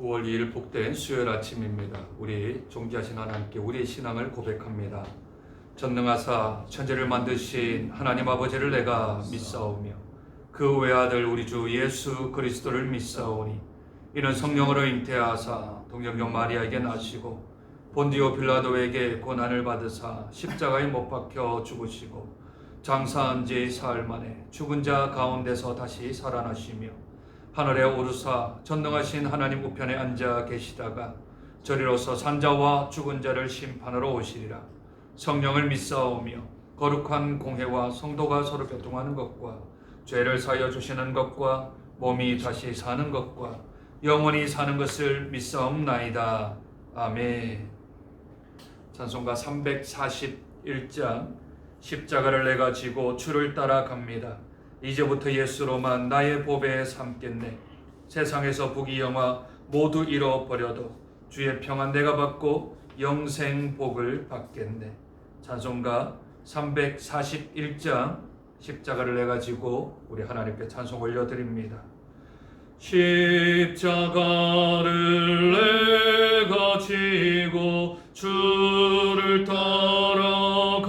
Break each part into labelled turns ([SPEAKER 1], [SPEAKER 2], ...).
[SPEAKER 1] 9월 2일 복된 수요일 아침입니다. 우리 존귀하신 하나님께 우리의 신앙을 고백합니다. 전능하사 천지를 만드신 하나님 아버지를 내가 믿사오며 그 외아들 우리 주 예수 그리스도를 믿사오니 이는 성령으로 잉태하사 동정녀 마리아에게 나시고 본디오 빌라도에게 고난을 받으사 십자가에 못 박혀 죽으시고 장사한 지 사흘 만에 죽은 자 가운데서 다시 살아나시며 하늘에 오르사 전능하신 하나님 우편에 앉아 계시다가 저리로서 산자와 죽은 자를 심판하러 오시리라. 성령을 믿사오며 거룩한 공회와 성도가 서로 교통하는 것과 죄를 사하여 주시는 것과 몸이 다시 사는 것과 영원히 사는 것을 믿사옵나이다. 아멘. 찬송가 341장 십자가를 내가 지고 주를 따라갑니다. 이제부터 예수로만 나의 보배 삼겠네. 세상에서 부귀영화 모두 잃어버려도 주의 평안 내가 받고 영생 복을 받겠네. 찬송가 341장 십자가를 내가 지고 우리 하나님께 찬송 올려드립니다. 십자가를 내가 지고 주를 따라갑니다.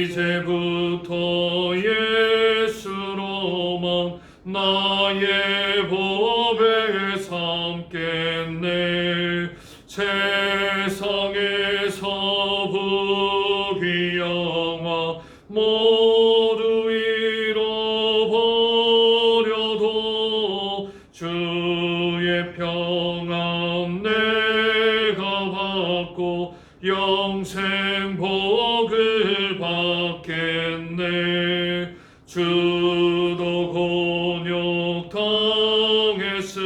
[SPEAKER 1] 이제부터 예수로만 나의 보배 삼겠네. 세상에서 부귀영화 모두 잃어버려도 주의 평안 내가 받고 영생 복을 받겠네. 주도 곤욕 당했으니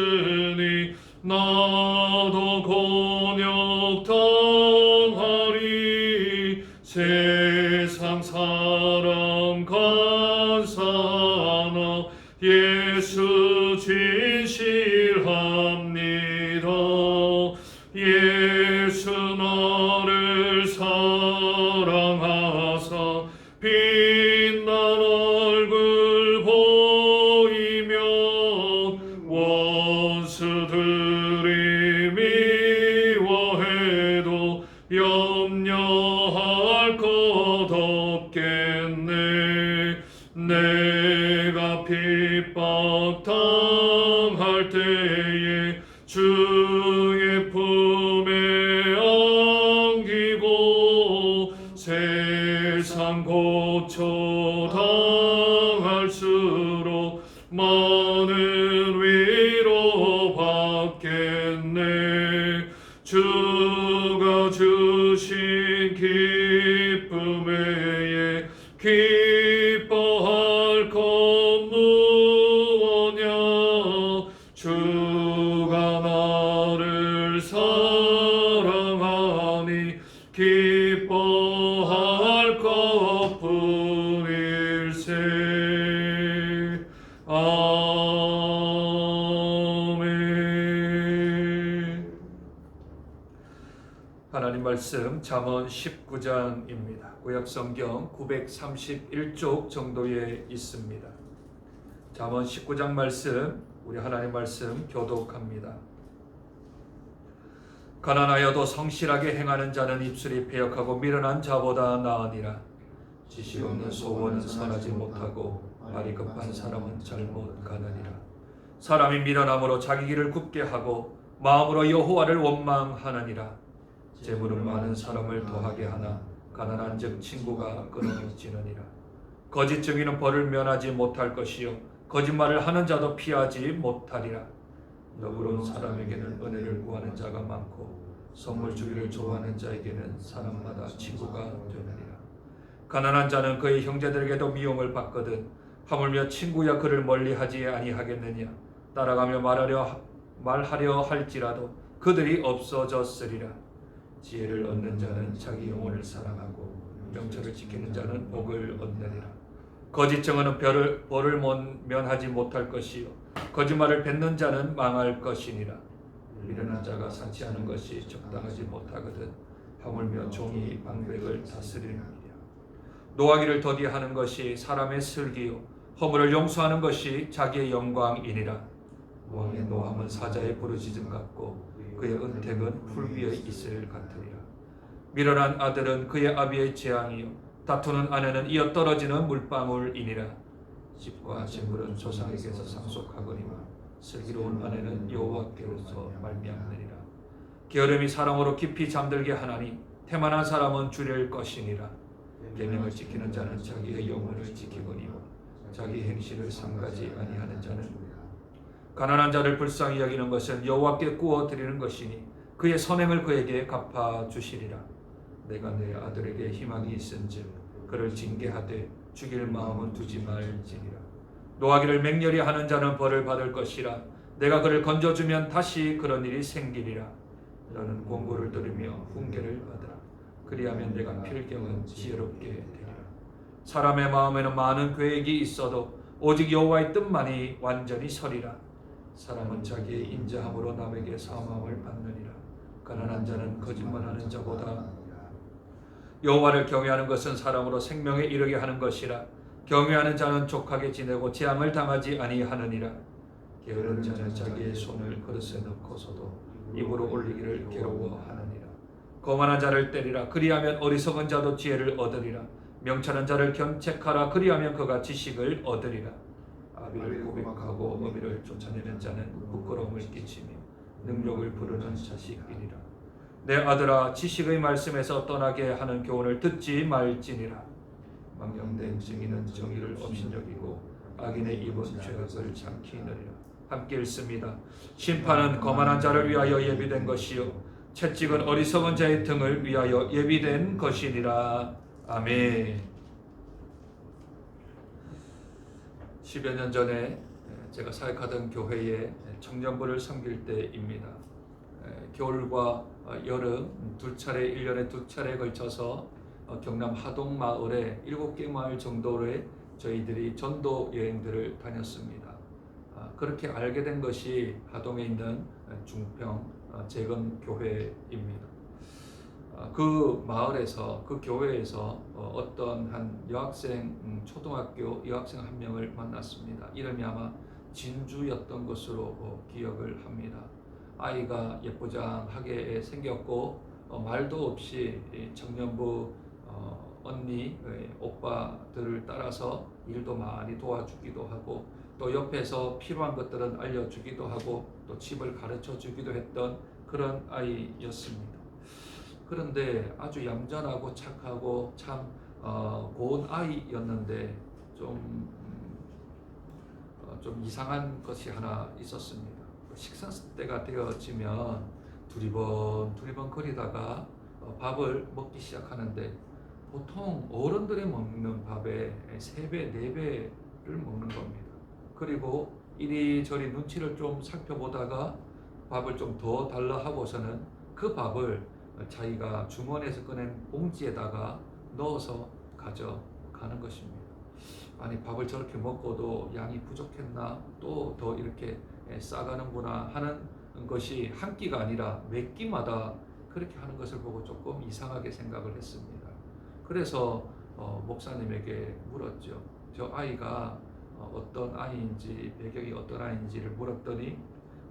[SPEAKER 1] 나도 곤욕 당하리. 세상 사람 간사하나 예수 진실합니다. 예수 나를 사랑하사 빛난 얼굴 보이면 원수들이 미워해도 염려할 것 없겠네. 내가 핍박 당할 때에 주의 품에 안기고 세상 고초 당할수록 많은 위로 받겠네. 주가 주신 기쁨 외에 기뻐할 것 무엇냐. 주가 나를 사랑하니 기뻐할 것뿐일세. 아멘. 하나님 말씀 잠언 19장입니다. 구약성경 931쪽 정도에 있습니다. 잠언 19장 말씀, 우리 하나님 말씀 교독합니다. 가난하여도 성실하게 행하는 자는 입술이 패역하고 미련한 자보다 나으니라. 지식 없는 소원은 선하지 못하고 말이 급한 사람은 잘못 가느니라. 사람이 미련함으로 자기 길을 굽게 하고 마음으로 여호와를 원망하느니라. 재물은 많은 사람을 더하게 하나 가난한즉 친구가 끊어지느니라. 거짓 증인은 벌을 면하지 못할 것이요 거짓말을 하는 자도 피하지 못하리라. 너그러운 사람에게는 은혜를 구하는 자가 많고 선물 주기를 좋아하는 자에게는 사람마다 친구가 되느니라. 가난한 자는 그의 형제들에게도 미움을 받거든 하물며 친구야 그를 멀리하지 아니하겠느냐. 따라가며 말하려 할지라도 그들이 없어졌으리라. 지혜를 얻는 자는 자기 영혼을 사랑하고 명철을 지키는 자는 복을 얻느니라. 거짓 증언은 벌을 면하지 못할 것이요 거짓말을 뱉는 자는 망할 것이니라. 미련한 자가 산치하는 것이 적당하지 못하거든 하물며 종이 방백을 다스리느니라. 노하기를 더디하는 것이 사람의 슬기요 허물을 용서하는 것이 자기의 영광이니라. 왕의 노함은 사자의 부르짖음 같고 그의 은택은 풀 위에 있을 같으리라. 밀어난 아들은 그의 아비의 재앙이요 다투는 아내는 이어 떨어지는 물방울이니라. 집과 재물은 조상에게서 상속하거니와 슬기로운 아내는 여호와께로서 말미암느니라. 게으름이 사랑으로 깊이 잠들게 하나니 태만한 사람은 주릴 것이니라. 계명을 지키는 자는 자기의 영혼을 지키거니와 자기 행실을 삼가지 아니하는 자는 가난한 자를 불쌍히 여기는 것은 여호와께 구워 드리는 것이니 그의 선행을 그에게 갚아 주시리라. 내가 내 아들에게 희망이 있은즉 그를 징계하되 죽일 마음은 두지 말지니라. 노하기를 맹렬히 하는 자는 벌을 받을 것이라. 내가 그를 건져주면 다시 그런 일이 생기리라. 너는 공고를 들으며 훈계를 받으라. 그리하면 내가 필경은 지혜롭게 되리라. 사람의 마음에는 많은 계획이 있어도 오직 여호와의 뜻만이 완전히 서리라. 사람은 자기의 인자함으로 남에게 사망을 받느니라. 가난한 자는 거짓말하는 자보다 여호와를 경외하는 것은 사람으로 생명에 이르게 하는 것이라. 경외하는 자는 족하게 지내고 재앙을 당하지 아니하느니라. 게으른 자는 자기의 손을 그릇에 넣고서도 입으로 올리기를 괴로워하느니라. 거만한 자를 때리라. 그리하면 어리석은 자도 지혜를 얻으리라. 명철한 자를 견책하라. 그리하면 그가 지식을 얻으리라. 아비를 고백하고 어미를 쫓아내는 자는 부끄러움을 끼치며 능력을 부르는 자식이니라. 내 아들아, 지식의 말씀에서 떠나게 하는 교훈을 듣지 말지니라. 망령된 증인은 정의를 업신여기고 악인의 입은 죄악을 장히 느리라. 함께 읽습니다. 심판은 거만한 자를 위하여 예비된 것이요 채찍은 어리석은 자의 등을 위하여 예비된 것이니라. 아멘. 10여 년 전에 제가 사역하던 교회에 청년부를 섬길 때입니다. 겨울과 여름 두 차례, 1년에 두 차례에 걸쳐서 경남 하동 마을에 7개 마을 정도의 저희들이 전도 여행들을 다녔습니다. 그렇게 알게 된 것이 하동에 있는 중평 재건 교회입니다. 그 마을에서, 그 교회에서 어떤 한 여학생, 초등학교 여학생 한 명을 만났습니다. 이름이 아마 진주였던 것으로 기억을 합니다. 아이가 예쁘장하게 생겼고 말도 없이 청년부 언니, 오빠들을 따라서 일도 많이 도와주기도 하고 또 옆에서 필요한 것들은 알려주기도 하고 또 집을 가르쳐 주기도 했던 그런 아이였습니다. 그런데 아주 얌전하고 착하고 참 고운 아이였는데 좀 이상한 것이 하나 있었습니다. 식사 때가 되어지면 두리번 거리다가 밥을 먹기 시작하는데 보통 어른들이 먹는 밥의 3배, 4배를 먹는 겁니다. 그리고 이리저리 눈치를 좀 살펴보다가 밥을 좀 더 달라 하고서는 그 밥을 자기가 주머니에서 꺼낸 봉지에다가 넣어서 가져가는 것입니다. 아니, 밥을 저렇게 먹고도 양이 부족했나? 또 더 이렇게 싸가는구나 하는 것이 한 끼가 아니라 몇 끼마다 그렇게 하는 것을 보고 조금 이상하게 생각을 했습니다. 그래서 목사님에게 물었죠. 저 아이가 어떤 아이인지, 배경이 어떤 아이인지를 물었더니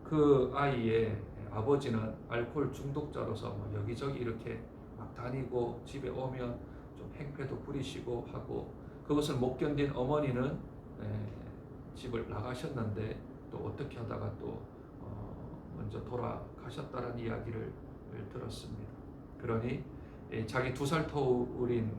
[SPEAKER 1] 그 아이의 아버지는 알코올 중독자로서 여기저기 이렇게 막 다니고 집에 오면 좀 행패도 부리시고 하고 그것을 못 견딘 어머니는 집을 나가셨는데 또 어떻게 하다가 또 먼저 돌아가셨다는 이야기를 들었습니다. 그러니 자기 2살 터울인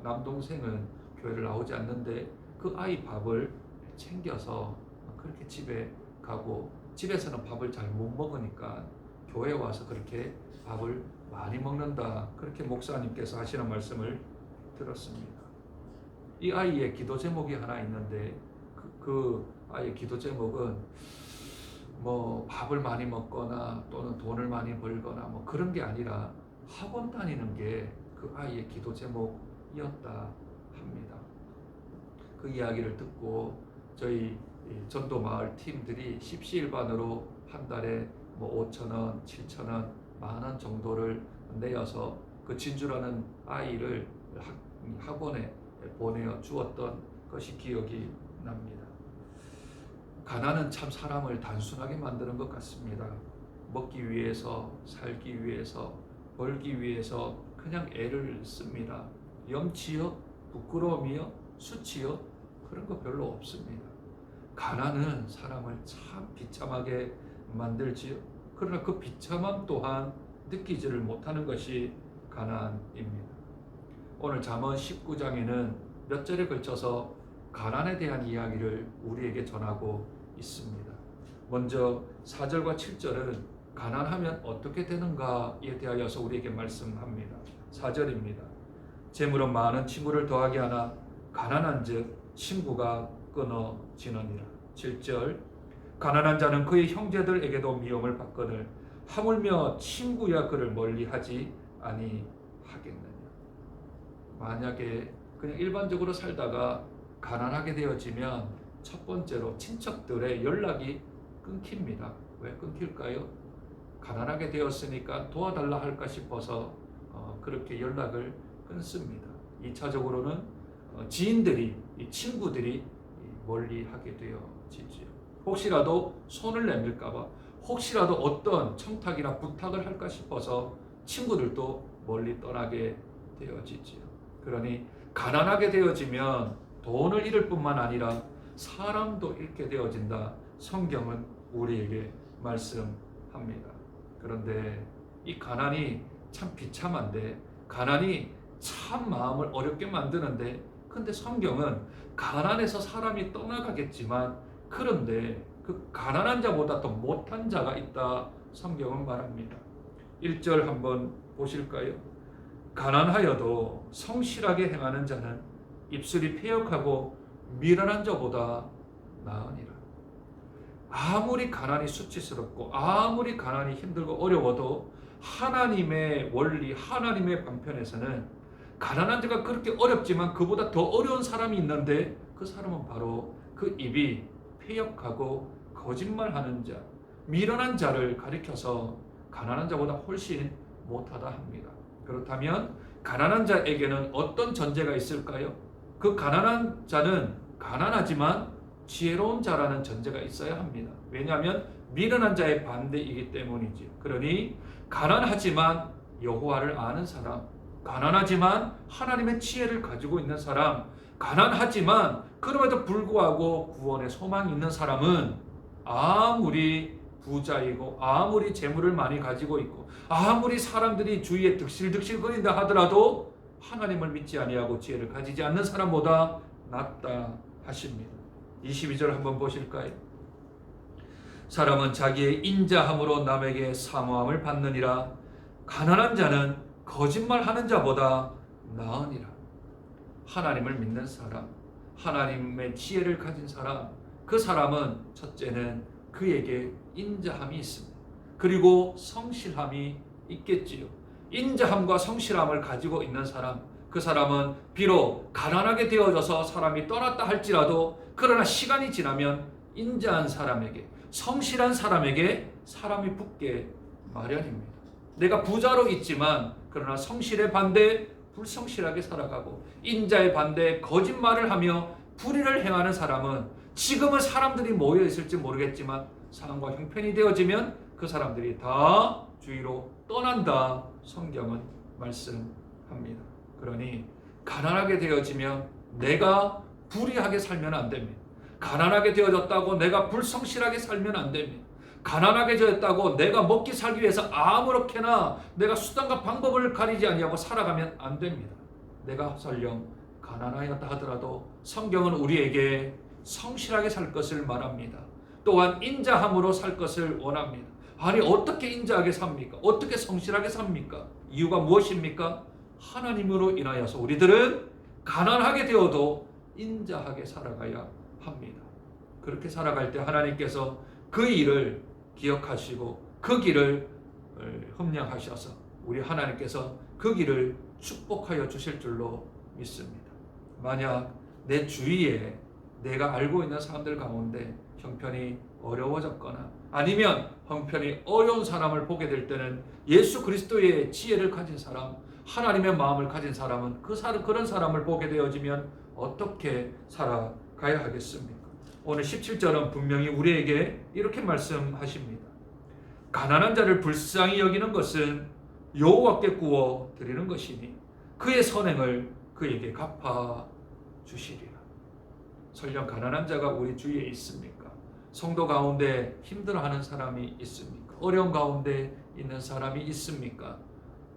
[SPEAKER 1] 남동생은 교회를 나오지 않는데 그 아이 밥을 챙겨서 그렇게 집에 가고 집에서는 밥을 잘 못 먹으니까 교회에 와서 그렇게 밥을 많이 먹는다. 그렇게 목사님께서 하시는 말씀을 들었습니다. 이 아이의 기도 제목이 하나 있는데 그 아이의 기도 제목은 뭐 밥을 많이 먹거나 또는 돈을 많이 벌거나 뭐 그런 게 아니라 학원 다니는 게 그 아이의 기도 제목이었다 합니다. 그 이야기를 듣고 저희 전도 마을 팀들이 십시일반으로 한 달에 뭐 5,000원, 7,000원, 10,000원 정도를 내어서 그 진주라는 아이를 학원에 보내어 주었던 것이 기억이 납니다. 가난은 참 사람을 단순하게 만드는 것 같습니다. 먹기 위해서, 살기 위해서, 벌기 위해서 그냥 애를 씁니다. 염치요, 부끄러움이요, 수치요, 그런 거 별로 없습니다. 가난은 사람을 참 비참하게 만들지요. 그러나 그 비참함 또한 느끼지를 못하는 것이 가난입니다. 오늘 잠언 19장에는 몇 절에 걸쳐서 가난에 대한 이야기를 우리에게 전하고 있습니다. 먼저 4절과 7절은 가난하면 어떻게 되는가에 대하여서 우리에게 말씀합니다. 4절입니다. 재물은 많은 친구를 더하게 하나 가난한 즉 친구가 끊어지느니라. 7절 가난한 자는 그의 형제들에게도 미움을 받거늘 하물며 친구야 그를 멀리하지 아니하겠느냐. 만약에 그냥 일반적으로 살다가 가난하게 되어지면 첫 번째로 친척들의 연락이 끊깁니다. 왜 끊길까요? 가난하게 되었으니까 도와달라 할까 싶어서 그렇게 연락을 끊습니다. 2차적으로는 지인들이, 친구들이 멀리하게 되어지죠. 혹시라도 손을 내밀까봐, 혹시라도 어떤 청탁이나 부탁을 할까 싶어서 친구들도 멀리 떠나게 되어지지요. 그러니 가난하게 되어지면 돈을 잃을 뿐만 아니라 사람도 잃게 되어진다. 성경은 우리에게 말씀합니다. 그런데 이 가난이 참 비참한데, 가난이 참 마음을 어렵게 만드는데, 근데 성경은 가난해서 사람이 떠나가겠지만 그런데 그 가난한 자보다 더 못한 자가 있다. 성경은 말합니다. 1절 한번 보실까요? 가난하여도 성실하게 행하는 자는 입술이 패역하고 미련한 자보다 나으니라. 아무리 가난이 수치스럽고 아무리 가난이 힘들고 어려워도 하나님의 원리, 하나님의 방편에서는 가난한 자가 그렇게 어렵지만 그보다 더 어려운 사람이 있는데 그 사람은 바로 그 입이 패역하고 거짓말하는 자, 미련한 자를 가리켜서 가난한 자보다 훨씬 못하다 합니다. 그렇다면 가난한 자에게는 어떤 전제가 있을까요? 그 가난한 자는 가난하지만 지혜로운 자라는 전제가 있어야 합니다. 왜냐하면 미련한 자의 반대이기 때문이지. 그러니 가난하지만 여호와를 아는 사람, 가난하지만 하나님의 지혜를 가지고 있는 사람, 가난하지만 그럼에도 불구하고 구원의 소망이 있는 사람은 아무리 부자이고 아무리 재물을 많이 가지고 있고 아무리 사람들이 주위에 득실득실거린다 하더라도 하나님을 믿지 아니하고 지혜를 가지지 않는 사람보다 낫다 하십니다. 22절 한번 보실까요? 사람은 자기의 인자함으로 남에게 사모함을 받느니라. 가난한 자는 거짓말하는 자보다 나으니라. 하나님을 믿는 사람, 하나님의 지혜를 가진 사람, 그 사람은 첫째는 그에게 인자함이 있습니다. 그리고 성실함이 있겠지요. 인자함과 성실함을 가지고 있는 사람, 그 사람은 비록 가난하게 되어져서 사람이 떠났다 할지라도 그러나 시간이 지나면 인자한 사람에게, 성실한 사람에게 사람이 붙게 마련입니다. 내가 부자로 있지만 그러나 성실의 반대 불성실하게 살아가고 인자의 반대 거짓말을 하며 불의를 행하는 사람은 지금은 사람들이 모여 있을지 모르겠지만 상황과 형편이 되어지면 그 사람들이 다 주위로 떠난다. 성경은 말씀합니다. 그러니 가난하게 되어지면 내가 불의하게 살면 안 됩니다. 가난하게 되어졌다고 내가 불성실하게 살면 안 됩니다. 가난하게 되었다고 내가 먹기 살기 위해서 아무렇게나 내가 수단과 방법을 가리지 아니하고 살아가면 안 됩니다. 내가 설령 가난하였다 하더라도 성경은 우리에게 성실하게 살 것을 말합니다. 또한 인자함으로 살 것을 원합니다. 아니 어떻게 인자하게 삽니까? 어떻게 성실하게 삽니까? 이유가 무엇입니까? 하나님으로 인하여서 우리들은 가난하게 되어도 인자하게 살아가야 합니다. 그렇게 살아갈 때 하나님께서 그 일을 기억하시고 그 길을 흠량하셔서 우리 하나님께서 그 길을 축복하여 주실 줄로 믿습니다. 만약 내 주위에 내가 알고 있는 사람들 가운데 형편이 어려워졌거나 아니면 형편이 어려운 사람을 보게 될 때는 예수 그리스도의 지혜를 가진 사람, 하나님의 마음을 가진 사람은 그런 사람을 보게 되어지면 어떻게 살아가야 하겠습니까? 오늘 17절은 분명히 우리에게 이렇게 말씀하십니다. 가난한 자를 불쌍히 여기는 것은 여호와께 구워 드리는 것이니 그의 선행을 그에게 갚아 주시리라. 설령 가난한 자가 우리 주위에 있습니까? 성도 가운데 힘들어하는 사람이 있습니까? 어려운 가운데 있는 사람이 있습니까?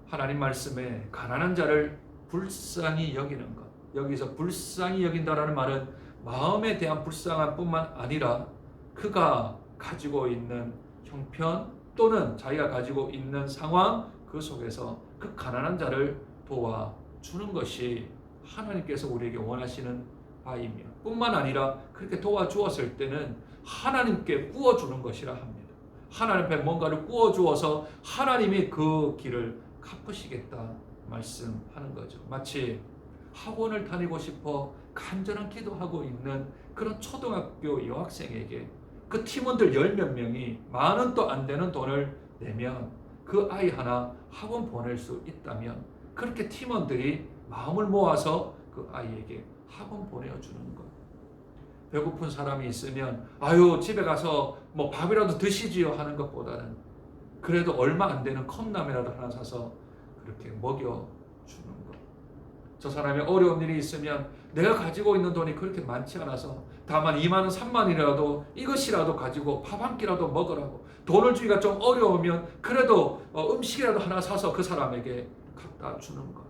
[SPEAKER 1] 하나님 말씀에 가난한 자를 불쌍히 여기는 것, 여기서 불쌍히 여긴다라는 말은 마음에 대한 불쌍함 뿐만 아니라 그가 가지고 있는 형편 또는 자기가 가지고 있는 상황, 그 속에서 그 가난한 자를 도와주는 것이 하나님께서 우리에게 원하시는 바이며, 뿐만 아니라 그렇게 도와주었을 때는 하나님께 구워주는 것이라 합니다. 하나님 앞에 뭔가를 구워주어서 하나님이 그 길을 갚으시겠다 말씀하는 거죠. 마치 학원을 다니고 싶어 간절한 기도하고 있는 그런 초등학교 여학생에게 그 팀원들 열 몇 명이 만 원도 안 되는 돈을 내면 그 아이 하나 학원 보낼 수 있다면, 그렇게 팀원들이 마음을 모아서 그 아이에게 학원 보내주는 것. 배고픈 사람이 있으면 아유 집에 가서 뭐 밥이라도 드시지요 하는 것보다는 그래도 얼마 안 되는 컵라면이라도 하나 사서 그렇게 먹여주는 것. 저 사람이 어려운 일이 있으면 내가 가지고 있는 돈이 그렇게 많지 않아서 다만 2만 원 3만 원이라도 이것이라도 가지고 밥 한 끼라도 먹으라고, 돈을 주기가 좀 어려우면 그래도 음식이라도 하나 사서 그 사람에게 갖다 주는 것.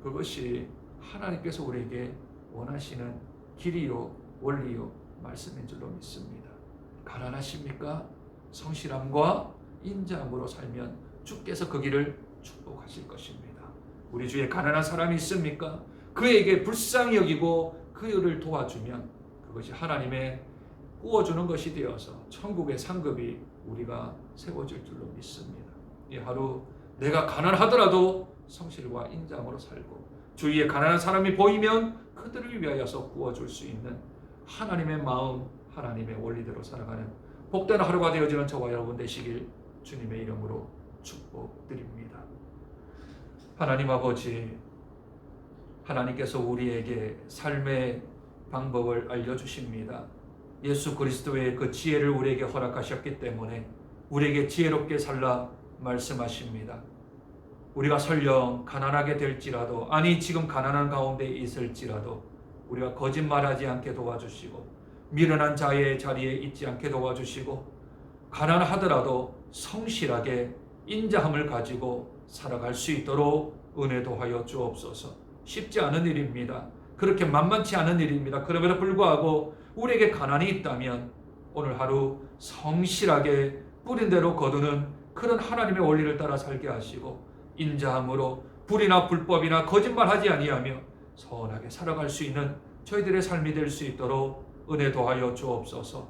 [SPEAKER 1] 그것이 하나님께서 우리에게 원하시는 길이요 원리요 말씀인 줄로 믿습니다. 가난하십니까? 성실함과 인자함으로 살면 주께서 그 길을 축복하실 것입니다. 우리 주위에 가난한 사람이 있습니까? 그에게 불쌍히 여기고 그를 도와주면 그것이 하나님의 구워주는 것이 되어서 천국의 상급이 우리가 세워질 줄로 믿습니다. 이 하루 내가 가난하더라도 성실과 인자함으로 살고 주위에 가난한 사람이 보이면 그들을 위하여서 구워줄 수 있는 하나님의 마음, 하나님의 원리대로 살아가는 복된 하루가 되어지는 저와 여러분 되시길 주님의 이름으로 축복드립니다. 하나님 아버지, 하나님께서 우리에게 삶의 방법을 알려주십니다. 예수 그리스도의 그 지혜를 우리에게 허락하셨기 때문에 우리에게 지혜롭게 살라 말씀하십니다. 우리가 설령 가난하게 될지라도, 아니 지금 가난한 가운데 있을지라도 우리가 거짓말하지 않게 도와주시고 미련한 자의 자리에 있지 않게 도와주시고 가난하더라도 성실하게 인자함을 가지고 살아갈 수 있도록 은혜 도하여 주옵소서. 쉽지 않은 일입니다. 그렇게 만만치 않은 일입니다. 그럼에도 불구하고 우리에게 가난이 있다면 오늘 하루 성실하게 뿌린 대로 거두는 그런 하나님의 원리를 따라 살게 하시고 인자함으로 불이나 불법이나 거짓말하지 아니하며 선하게 살아갈 수 있는 저희들의 삶이 될 수 있도록 은혜 도하여 주옵소서.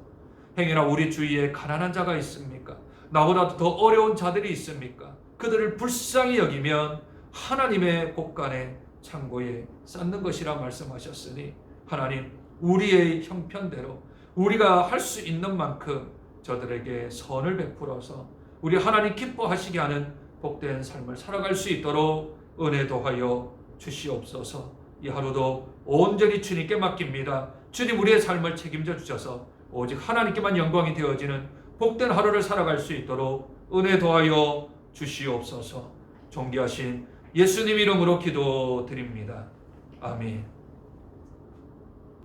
[SPEAKER 1] 행여나 우리 주위에 가난한 자가 있습니까? 나보다도 더 어려운 자들이 있습니까? 그들을 불쌍히 여기면 하나님의 곳간에 창고에 쌓는 것이라 말씀하셨으니 하나님, 우리의 형편대로 우리가 할 수 있는 만큼 저들에게 선을 베풀어서 우리 하나님 기뻐하시게 하는 복된 삶을 살아갈 수 있도록 은혜 도하여 주시옵소서. 이 하루도 온전히 주님께 맡깁니다. 주님, 우리의 삶을 책임져 주셔서 오직 하나님께만 영광이 되어지는 복된 하루를 살아갈 수 있도록 은혜 도하여 주시옵소서. 존귀하신 예수님 이름으로 기도드립니다. 아멘.